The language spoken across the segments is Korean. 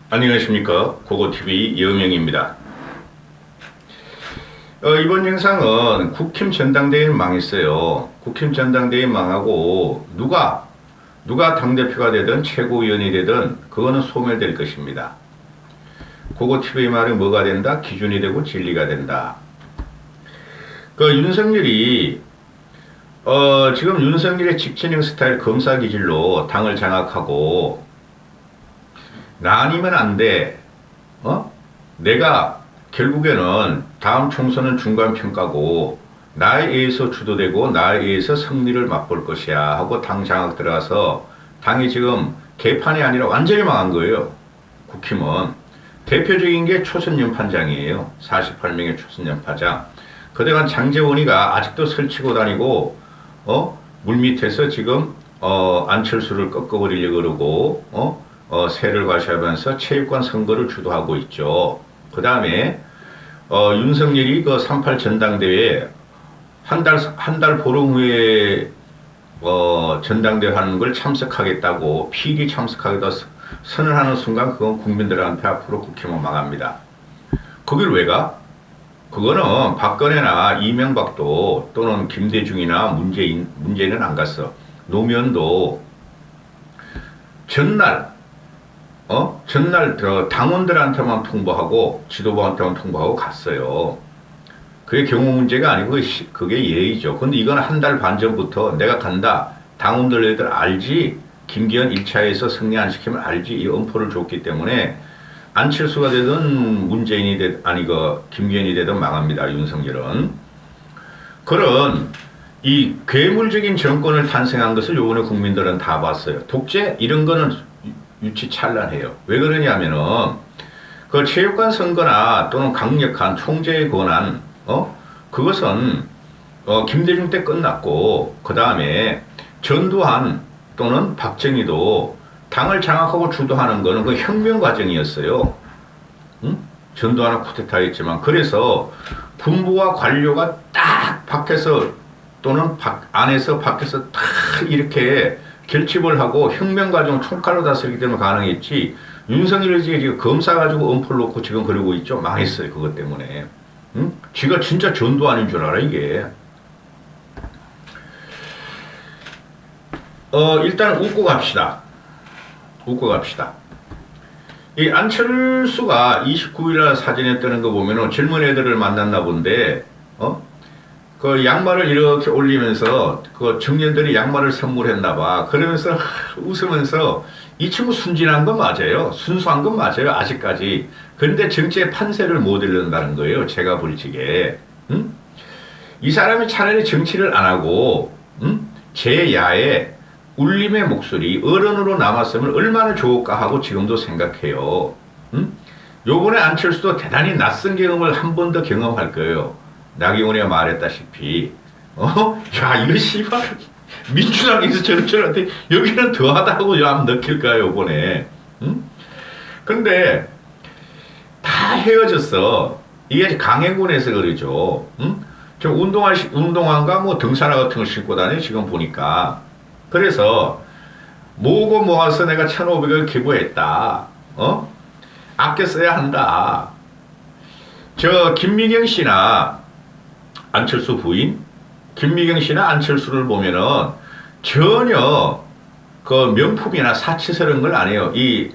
안녕하십니까. 고고TV 여명입니다. 이번 영상은 국힘 전당대회는 망했어요. 국힘 전당대회 망하고 누가 당대표가 되든 최고위원이 되든 그거는 소멸될 것입니다. 고고TV의 말이 뭐가 된다? 기준이 되고 진리가 된다. 윤석열이 지금 윤석열의 직진형 스타일 검사 기질로 당을 장악하고 나 아니면 안 돼. 내가 결국에는 다음 총선은 중간평가고 나에 의해서 주도되고 나에 의해서 승리를 맛볼 것이야 하고 당 장악 들어가서 당이 지금 개판이 아니라 완전히 망한 거예요. 국힘은. 대표적인 게 초선연판장이에요. 48명의 초선연파장. 그동안 장제원이가 아직도 설치고 다니고 물밑에서 지금 안철수를 꺾어버리려고 그러고 세를 과시하면서 체육관 선거를 주도하고 있죠. 그 다음에 윤석열이 그 38 전당대회에 한 달 보름 후에 전당대회 하는 걸 참석하겠다고 필히 참석하겠다 선언하는 순간 그건 국민들한테 앞으로 국힘은 망합니다. 거길 왜 가? 그거는 박근혜나 이명박도 또는 김대중이나 문재인은 안 갔어. 노무현도 전날 당원들한테만 통보하고 지도부한테만 통보하고 갔어요. 그게 경호 문제가 아니고 그게 예의죠. 근데 이건 한 달 반 전부터 내가 간다. 당원들 애들 알지. 김기현 1차에서 승리 안 시키면 알지. 이 엄포를 줬기 때문에 안철수가 되든 문재인이 되든 김기현이 되든 망합니다. 윤석열은. 그런 이 괴물적인 정권을 탄생한 것을 요번에 국민들은 다 봤어요. 독재 이런 거는 유치찬란해요. 왜 그러냐면은 그 체육관 선거나 또는 강력한 총재의 권한 그것은 김대중 때 끝났고 그 다음에 전두환 또는 박정희도 당을 장악하고 주도하는 거는 그 혁명 과정이었어요. 전두환은 쿠데타했지만 그래서 군부와 관료가 딱 밖에서 또는 안에서 밖에서 딱 이렇게 결집을 하고 혁명 과정 총칼로 다스리기 때문에 가능했지. 윤석열이 지금 검사 가지고 엄포를 놓고 지금 그러고 있죠. 망했어요. 그것 때문에. 지가 진짜 전두환인 줄 알아 이게. 일단 웃고 갑시다. 이 안철수가 29일날 사진에 뜨는 거 보면은 젊은 애들을 만났나 본데, 그 양말을 이렇게 올리면서 그 청년들이 양말을 선물했나봐. 그러면서 웃으면서 이 친구 순진한 건 맞아요. 순수한 건 맞아요. 아직까지. 그런데 정치의 판세를 못 읽는다는 거예요. 제가 볼 적에. 이 사람이 차라리 정치를 안 하고 제야의 울림의 목소리 어른으로 남았으면 얼마나 좋을까 하고 지금도 생각해요. 요번에 안철수도 대단히 낯선 경험을 한 번 더 경험할 거예요. 나경원이가 말했다시피 야 이거 씨발 민주당에서 저런데 여기는 더하다고 한번 느낄까요 이번에. 근데 다 헤어졌어. 이게 강행군에서 그러죠. 저 운동화인가 뭐 등산화 같은 걸 신고 다녀 지금 보니까. 그래서 모으고 모아서 내가 1,500을 기부했다. 아껴 써야 한다. 저 김미경 씨나 안철수 부인 김미경 씨나 안철수를 보면은 전혀 그 명품이나 사치스러운 걸 안 해요. 이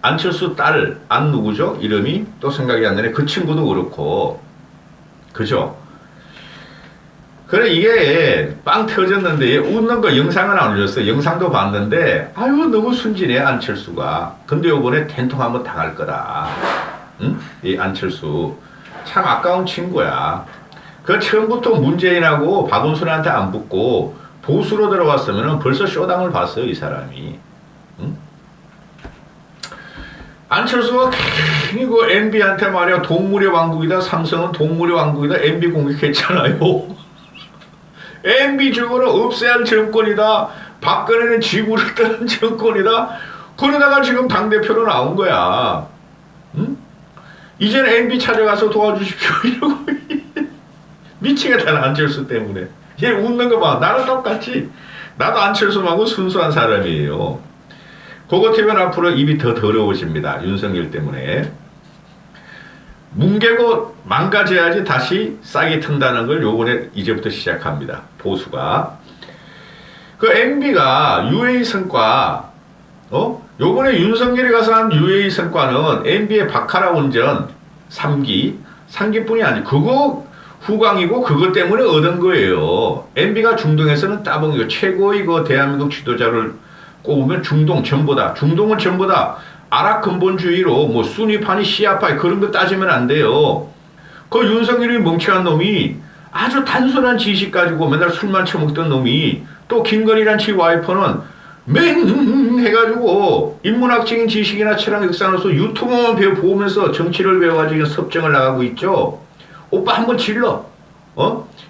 안철수 딸 안 누구죠? 이름이 또 생각이 안 나네. 그 친구도 그렇고 그죠? 그래 이게 빵 터졌는데 웃는 거 영상은 안 올렸어. 영상도 봤는데 아유 너무 순진해 안철수가. 근데 요번에 된통 한번 당할 거다. 이 안철수 참 아까운 친구야. 그 처음부터 문재인하고 박원순한테 안 붙고 보수로 들어갔으면 벌써 쇼당을 봤어요 이 사람이. 안철수가 괜히 그 MB한테 말이야 동물의 왕국이다. 삼성은 동물의 왕국이다. MB 공격했잖아요. MB 저거는 없애야 할 정권이다. 박근혜는 지구를 떠난 정권이다. 그러다가 지금 당대표로 나온 거야. 이제는 MB 찾아가서 도와주십시오 이러고 미치겠다 안철수 때문에. 얘 웃는 거 봐. 나랑 똑같지. 나도 안철수하고 순수한 사람이에요. 그거 되면 앞으로 입이 더 더러워집니다. 윤석열 때문에. 뭉개고 망가져야지 다시 싹이 튼다는 걸 요번에 이제부터 시작합니다. 보수가. 그 MB가 UA 성과, 요번에 윤석열이 가서 한 UA 성과는 MB의 바카라 운전 3기뿐이 아니고 그거 후광이고 그것 때문에 얻은 거예요. MB가 중동에서는 따봉이고 최고의 그 대한민국 지도자를 꼽으면 중동 전부다. 중동은 전부다. 아랍 근본주의로 뭐 순위파니 시아파 그런 거 따지면 안 돼요. 그 윤석열이 멍청한 놈이 아주 단순한 지식 가지고 맨날 술만 처먹던 놈이 또 김건희란 지 와이퍼는 맹 해가지고 인문학적인 지식이나 철학 역사로서 유튜브만 배워보면서 정치를 배워가지고 섭정을 나가고 있죠. 오빠 한번 질러.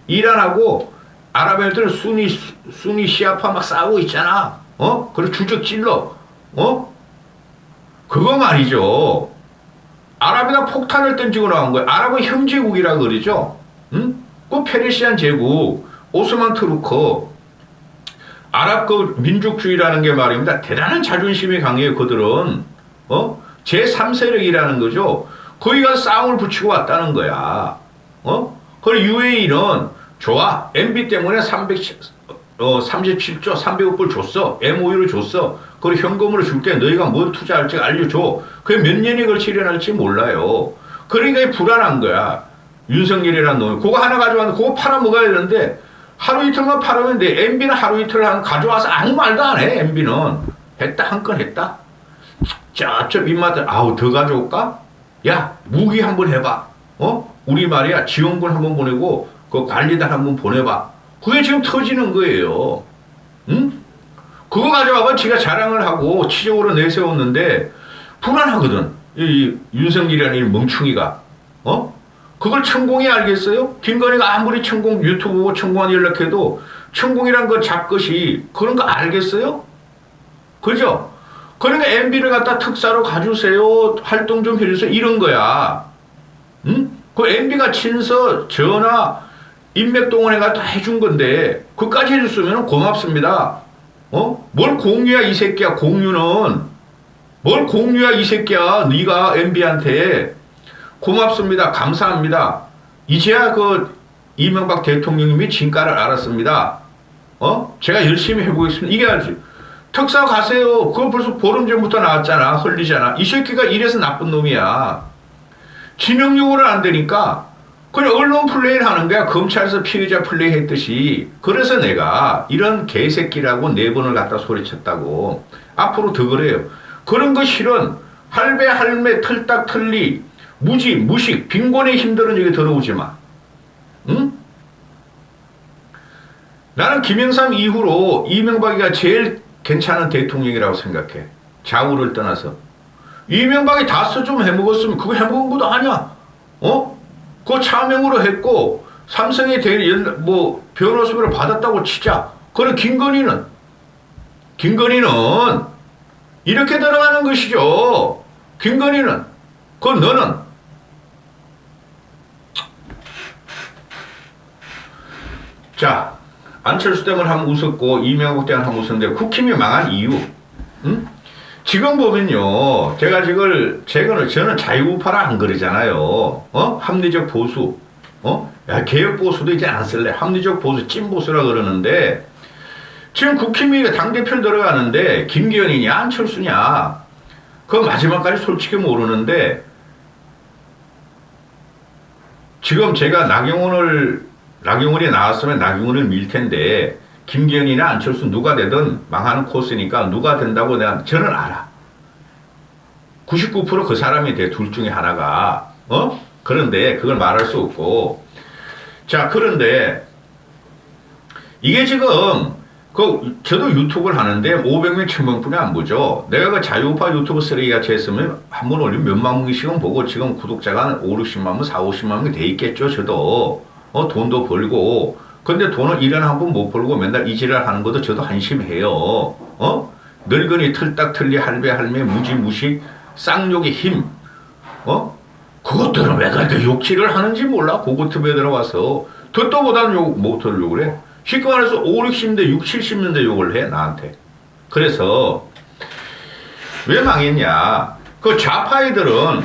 이란하고 아랍애들은 순위 시아파 막 싸우고 있잖아. 그리고 주적 찔러. 그거 말이죠. 아랍에다 폭탄을 던지고 나온 거예요. 아랍은 형제국이라 그러죠. 응? 그 페르시안 제국, 오스만 투르크, 아랍 그 민족주의라는 게 말입니다. 대단한 자존심이 강해요. 그들은 제3세력이라는 거죠. 거기 가서 싸움을 붙이고 왔다는 거야. 그리고 UAE는 좋아. MB 때문에 37조 300억 불 줬어. MOU를 줬어. 그리고 현금으로 줄게. 너희가 뭘 투자할지 알려줘. 그게 몇 년이 걸쳐 일어날지 몰라요. 그러니까 불안한 거야. 윤석열이라는 놈이. 그거 하나 가져왔는데 그거 팔아먹어야 되는데 하루 이틀만 팔으면 돼. MB는 하루 이틀 가져와서 아무 말도 안 해. MB는. 했다. 한 건 했다. 쩝쩝 입맛을 아우 더 가져올까? 야 무기 한번 해봐. 우리 말이야 지원군 한번 보내고 그 관리단 한번 보내봐. 그게 지금 터지는 거예요. 응? 그거 가져와봐 지가 자랑을 하고 치적으로 내세웠는데 불안하거든. 이 윤석열이라는 이 멍충이가. 그걸 천공이 알겠어요? 김건희가 아무리 천공 유튜브 보고 천공한 연락해도 천공이란 그 잡것이 그런 거 알겠어요? 그죠? 그러니까 MB를 갖다 특사로 가주세요. 활동 좀 해주세요. 이런 거야. 응? 그 MB가 친서, 전화, 인맥동원회가 다 해준 건데 그까지 해줬으면 고맙습니다. 뭘 공유야 이 새끼야. 공유는 뭘 공유야 이 새끼야. 네가 MB한테 고맙습니다. 감사합니다. 이제야 그 이명박 대통령님이 진가를 알았습니다. 제가 열심히 해보겠습니다. 이게 알지. 특사 가세요. 그거 벌써 보름 전부터 나왔잖아. 흘리잖아. 이 새끼가 이래서 나쁜 놈이야. 지명요구는 안 되니까 그냥 언론 플레이를 하는 거야. 검찰에서 피의자 플레이 했듯이. 그래서 내가 이런 개새끼라고 4번을 갖다 소리쳤다고. 앞으로 더 그래요. 그런 거 실은 할배 할매 틀딱 틀리 무지 무식 빈곤의 힘들은 여기 들어오지 마. 응? 나는 김영삼 이후로 이명박이가 제일 괜찮은 대통령이라고 생각해. 좌우를 떠나서. 이명박이 다스 좀 해먹었으면 그거 해먹은 것도 아니야. 그거 차명으로 했고 삼성의 변호사비를 받았다고 치자. 그래 김건희는 이렇게 들어가는 것이죠. 김건희는 그건 너는 자 안철수 때문에 한번 웃었고 이명박 때문에 한번 웃었는데 국힘이 망한 이유. 응? 지금 보면요, 저는 자유우파라 안 그러잖아요. 합리적 보수, 야, 개혁 보수도 이제 안 쓸래. 합리적 보수, 찐 보수라 그러는데, 지금 국힘이 당대표 들어가는데, 김기현이냐, 안철수냐, 그거 마지막까지 솔직히 모르는데, 지금 제가 나경원이 나왔으면 나경원을 밀 텐데, 김기현이나 안철수 누가 되든 망하는 코스니까 누가 된다고 저는 알아. 99% 그 사람이 돼. 둘 중에 하나가. 그런데 그걸 말할 수 없고. 자, 그런데 이게 지금 저도 유튜브를 하는데 500명, 1000명뿐이 안 보죠. 내가 그 자유우파 유튜브 쓰레기같이 했으면 한 번 올리면 몇만 명씩은 보고 지금 구독자가 한 5, 60만 명, 4, 50만 명이 돼 있겠죠. 저도. 돈도 벌고. 근데 돈을 1년 한 번 못 벌고 맨날 이 지랄 하는 것도 저도 한심해요. 늙은이 틀딱 틀리 할배 할매 무지무식 쌍욕의 힘. 그것들은 왜 그렇게 욕질을 하는지 몰라. 고급트에 들어가서. 듣도 못하는 욕 못할 욕을 해. 쉽게 말해서 5, 60년대 6, 70년대 욕을 해 나한테. 그래서 왜 망했냐? 그 좌파 애들은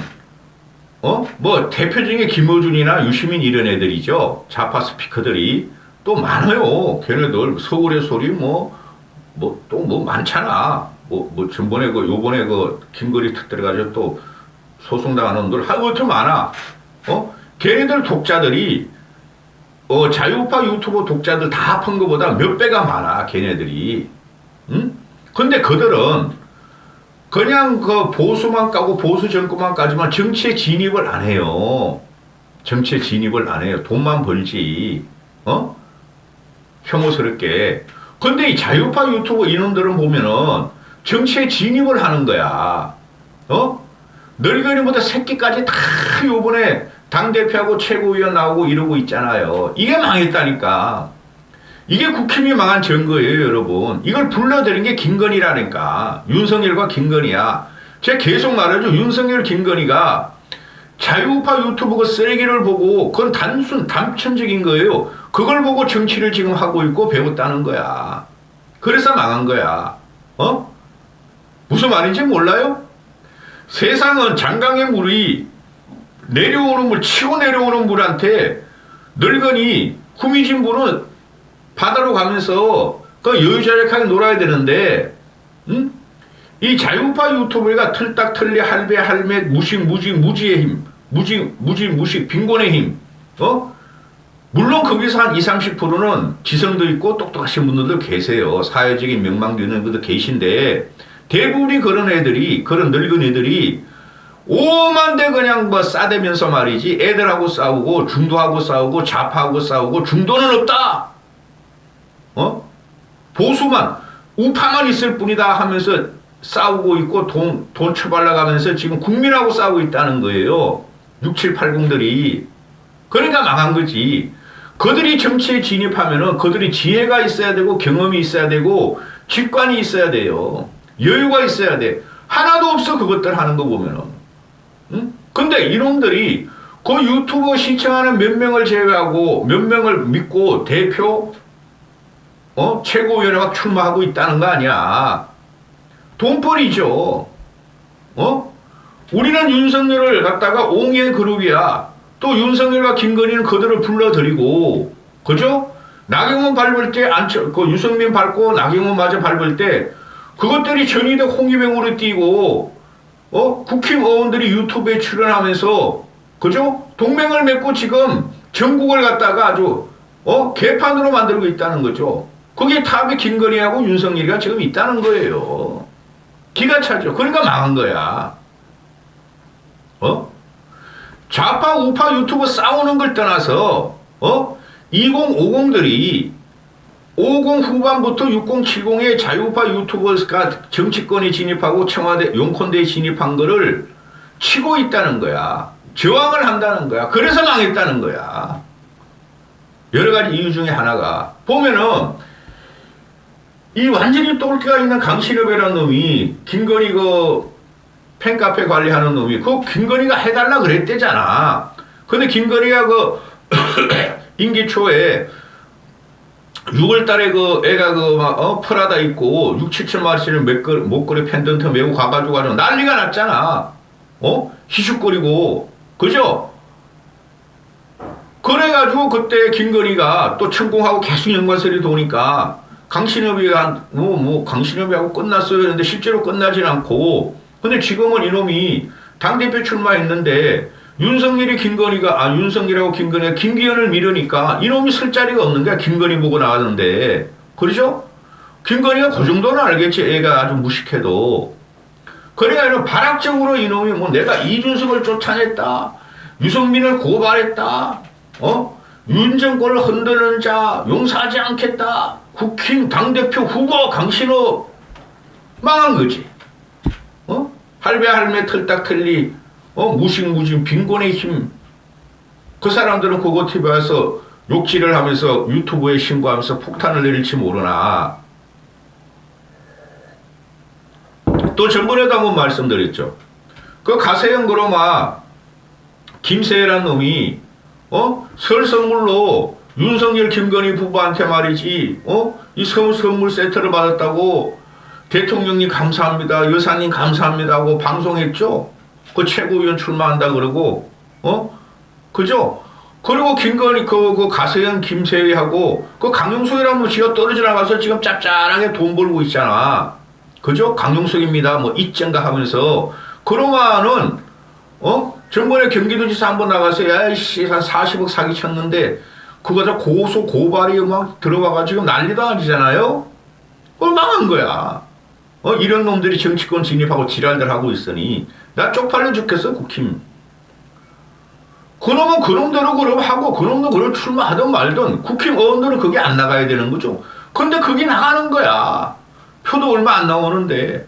뭐 대표 중에 김어준이나 유시민 이런 애들이죠. 좌파 스피커들이 또 많아요. 걔네들 서울의 소리 또 뭐 많잖아. 전번에 요번에 김거리 터뜨려가지고 또 소송당하는 놈들 하여튼 많아. 걔네들 독자들이 자유파 유튜버 독자들 다 합한 것보다 몇 배가 많아, 걔네들이. 응? 근데 그들은 그냥 보수만 까고 보수 정권만 까지만 정치에 진입을 안 해요. 정치에 진입을 안 해요. 돈만 벌지. 혐오스럽게. 근데 이 자유파 유튜버 이놈들은 보면은 정치에 진입을 하는 거야. 늙은이보다 새끼까지 다 요번에 당대표하고 최고위원 나오고 이러고 있잖아요. 이게 망했다니까. 이게 국힘이 망한 증거예요, 여러분. 이걸 불러들인 게 김건희라니까. 윤석열과 김건희야. 제가 계속 말하죠. 윤석열, 김건희가 자유파 유튜브 그 쓰레기를 보고 그건 단편적인 거예요. 그걸 보고 정치를 지금 하고 있고 배웠다는 거야. 그래서 망한 거야. 무슨 말인지 몰라요? 세상은 장강의 물이 치고 내려오는 물한테 늙은이 후미진 분은 바다로 가면서 여유자력하게 놀아야 되는데, 이 자유파 유튜버가 틀딱틀리 할배 무식 무지의 힘, 무식 빈곤의 힘, 물론 거기서 한 20-30%는 지성도 있고 똑똑하신 분들도 계세요. 사회적인 명망도 있는 분들 계신데, 대부분이 그런 늙은 애들이 오만대 그냥 싸대면서 말이지, 애들하고 싸우고, 중도하고 싸우고, 좌파하고 싸우고, 중도는 없다! 보수만, 우파만 있을 뿐이다 하면서 싸우고 있고, 돈 처발라가면서 지금 국민하고 싸우고 있다는 거예요. 6780들이. 그러니까 망한 거지. 그들이 정치에 진입하면은 그들이 지혜가 있어야 되고, 경험이 있어야 되고, 직관이 있어야 돼요. 여유가 있어야 돼. 하나도 없어, 그것들 하는 거 보면은. 근데 이놈들이 그 유튜버 시청하는 몇 명을 제외하고 몇 명을 믿고 대표 최고위원회 막 출마하고 있다는 거 아니야. 돈벌이죠. 우리는 윤석열을 갖다가 옹의 그룹이야. 또 윤석열과 김건희는 그들을 불러들이고, 그죠? 나경원 밟을 때 유승민 밟고 나경원 마저 밟을 때 그것들이 전위대 홍위병으로 뛰고, 국힘 의원들이 유튜브에 출연하면서, 그죠? 동맹을 맺고 지금 전국을 갖다가 아주, 개판으로 만들고 있다는 거죠. 거기에 탑에 김건희하고 윤석열이가 지금 있다는 거예요. 기가 차죠. 그러니까 망한 거야. 좌파, 우파 유튜브 싸우는 걸 떠나서, 2050들이 50 후반부터 6070의 자유파 유튜버가 정치권에 진입하고 청와대, 용콘대에 진입한 거를 치고 있다는 거야. 저항을 한다는 거야. 그래서 망했다는 거야. 여러 가지 이유 중에 하나가. 보면은, 이 완전히 똘끼가 있는 강신업이라는 놈이, 김건희 팬카페 관리하는 놈이, 김건희가 해달라 그랬대잖아. 근데 김건희가 임기 초에 6월 달에 애가 프라다 입고 6-7천만원짜리 목걸이 펜던트 메고 가가지고 난리가 났잖아. 희죽거리고. 그죠? 그래가지고 그때 김건희가 또 천공하고 계속 연관설이 도니까 강신업이가 강신업이하고 끝났어요 했는데 실제로 끝나진 않고, 근데 지금은 이놈이 당대표 출마했는데 윤석열하고 김건희가 김기현을 미루니까 이놈이 설 자리가 없는 거야. 김건희 보고 나왔는데. 그러죠? 김건희가 그 정도는 알겠지. 애가 아주 무식해도. 그러니까 이런 발악적으로 이놈이 내가 이준석을 쫓아냈다. 유승민을 고발했다. 윤정권을 흔드는 자 용서하지 않겠다. 국힘 당대표 후보 강신업. 망한 거지. 할배 털딱틀리 무식 빈곤의 힘. 그 사람들은 그거 TV에 와서 욕질을 하면서 유튜브에 신고하면서 폭탄을 내릴지 모르나. 또 전번에도 한번 말씀드렸죠. 그 가세형 그로마 김세혜라는 놈이 설 선물로 윤석열 김건희 부부한테 말이지 이 선물 세트를 받았다고 대통령님 감사합니다. 여사님 감사합니다 하고 방송했죠. 그 최고위원 출마한다 그러고, 그죠? 그리고 김건희, 그 가세현 김세희하고 그 강용석이라는 지가 떨어져 나가서 지금 짭짤하게 돈 벌고 있잖아. 그죠? 강용석입니다. 뭐 이젠가 하면서. 그러면은, 전번에 경기도지사 한번 나가서, 야이씨, 한 40억 사기 쳤는데, 그거 다 고소, 고발이 막 들어가가지고 난리도 아니잖아요? 그걸 망한 거야. 이런 놈들이 정치권 진입하고 지랄들 하고 있으니, 나 쪽팔려 죽겠어, 국힘. 그놈은 그놈대로 그럼 하고, 그놈도 그걸 출마하든 말든, 국힘 의원들은 그게 안 나가야 되는 거죠. 근데 그게 나가는 거야. 표도 얼마 안 나오는데,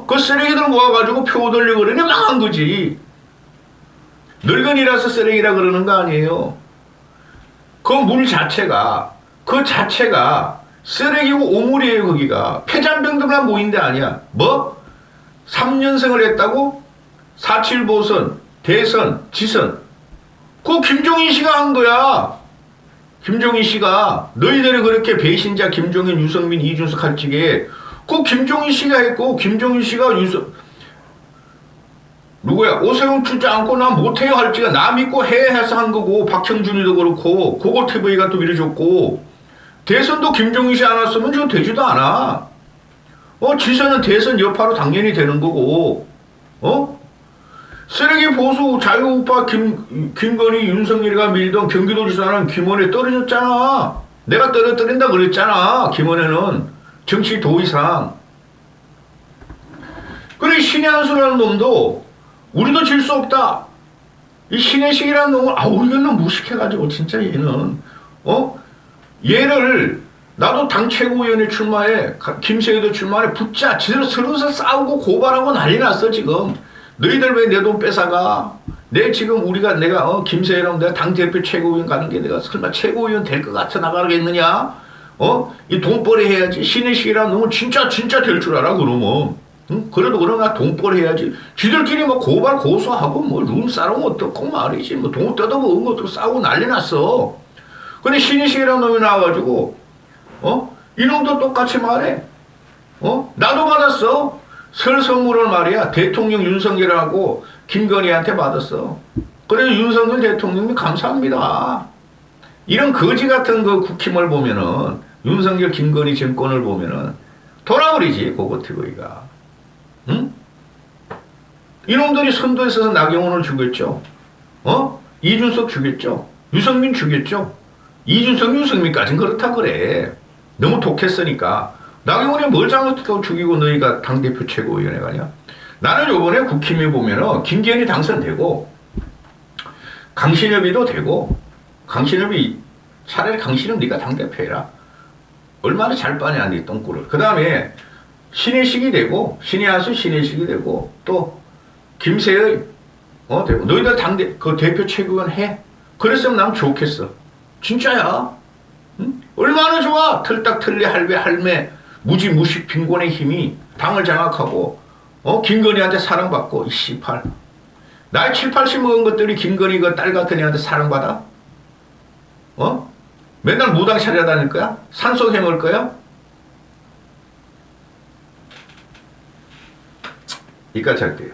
그 쓰레기들 모아가지고 표 돌리고 그러니 망한 거지. 늙은이라서 쓰레기라 그러는 거 아니에요. 그 물 자체가, 쓰레기고 오물이에요, 거기가. 폐잔병들만 모인 데 아니야. 뭐? 3년생을 했다고? 4.7 보선, 대선, 지선. 그거 김종인 씨가 한 거야. 김종인 씨가. 너희들이 그렇게 배신자 김종인, 유승민, 이준석 할 적에 그거 김종인 씨가 했고, 김종인 씨가 누구야? 오세훈 주지 않고 나 못해요 할 적에 나 믿고 해서 한 거고, 박형준이도 그렇고, 그거 TV가 또 밀어줬고, 대선도 김종인 씨 안 왔으면 저 되지도 않아. 지선은 대선 여파로 당연히 되는 거고, 쓰레기 보수 자유우파 김건희 윤석열이가 밀던 경기도지사는 김원혜 떨어졌잖아. 내가 떨어뜨린다 그랬잖아. 김원혜는 정치 도의상. 그래 신의 한수라는 놈도 우리도 질 수 없다. 이 신혜식이라는 놈은 이거는 무식해가지고 진짜 얘는 얘를 나도 당 최고위원회 출마해, 김세희도 출마해, 붙자. 지들 서로서 싸우고 고발하고 난리 났어 지금. 너희들 왜 내 돈 뺏어가? 내가 김세희랑 내가 당대표 최고위원 가는 게 내가 설마 최고위원 될 것 같아 나가겠느냐? 이 돈벌이 해야지. 신혜식이라는 놈은 진짜 될 줄 알아 그러면. 응? 그래도 그러나 돈벌이 해야지. 지들끼리 뭐 고발 고소하고 뭐 룸싸움 어떻고 말이지. 뭐 돈 뜯어먹은 것도 싸우고 난리 났어. 근데 신혜식이라는 놈이 나와가지고 이놈도 똑같이 말해. 나도 받았어. 설 선물을 말이야. 대통령 윤석열하고 김건희한테 받았어. 그래서 윤석열 대통령님 감사합니다. 이런 거지 같은 그 국힘을 보면은, 윤석열 김건희 정권을 보면은 돌아버리지 고고TV가. 응? 이놈들이 선도에 있어서 나경원을 죽였죠. 이준석 죽였죠. 유승민 죽였죠. 이준석 유승민까지는 그렇다 그래. 너무 독했으니까. 나경원이 뭘 잘못했다고 죽이고 너희가 당대표 최고위원회 가냐? 나는 요번에 국힘에 보면은 김기현이 당선되고, 강신엽이도 되고, 차라리 강신엽 네가 당대표 해라. 얼마나 잘 빠냐, 네 똥꼬를. 그 다음에 신혜식이 되고, 신혜한수 신혜식이 되고, 또 김세의 되고, 너희들 그 대표 최고위원 해. 그랬으면 난 좋겠어. 진짜야. 응? 얼마나 좋아. 틀딱틀리 할배 할매 무지무식 빈곤의 힘이 당을 장악하고, 김건희한테 사랑받고, 이 씨팔. 나이 7, 80 먹은 것들이 김건희 그 딸 같은 애한테 사랑받아? 맨날 무당 차려다닐 거야? 산속 해먹을 거야? 이까지 할게요.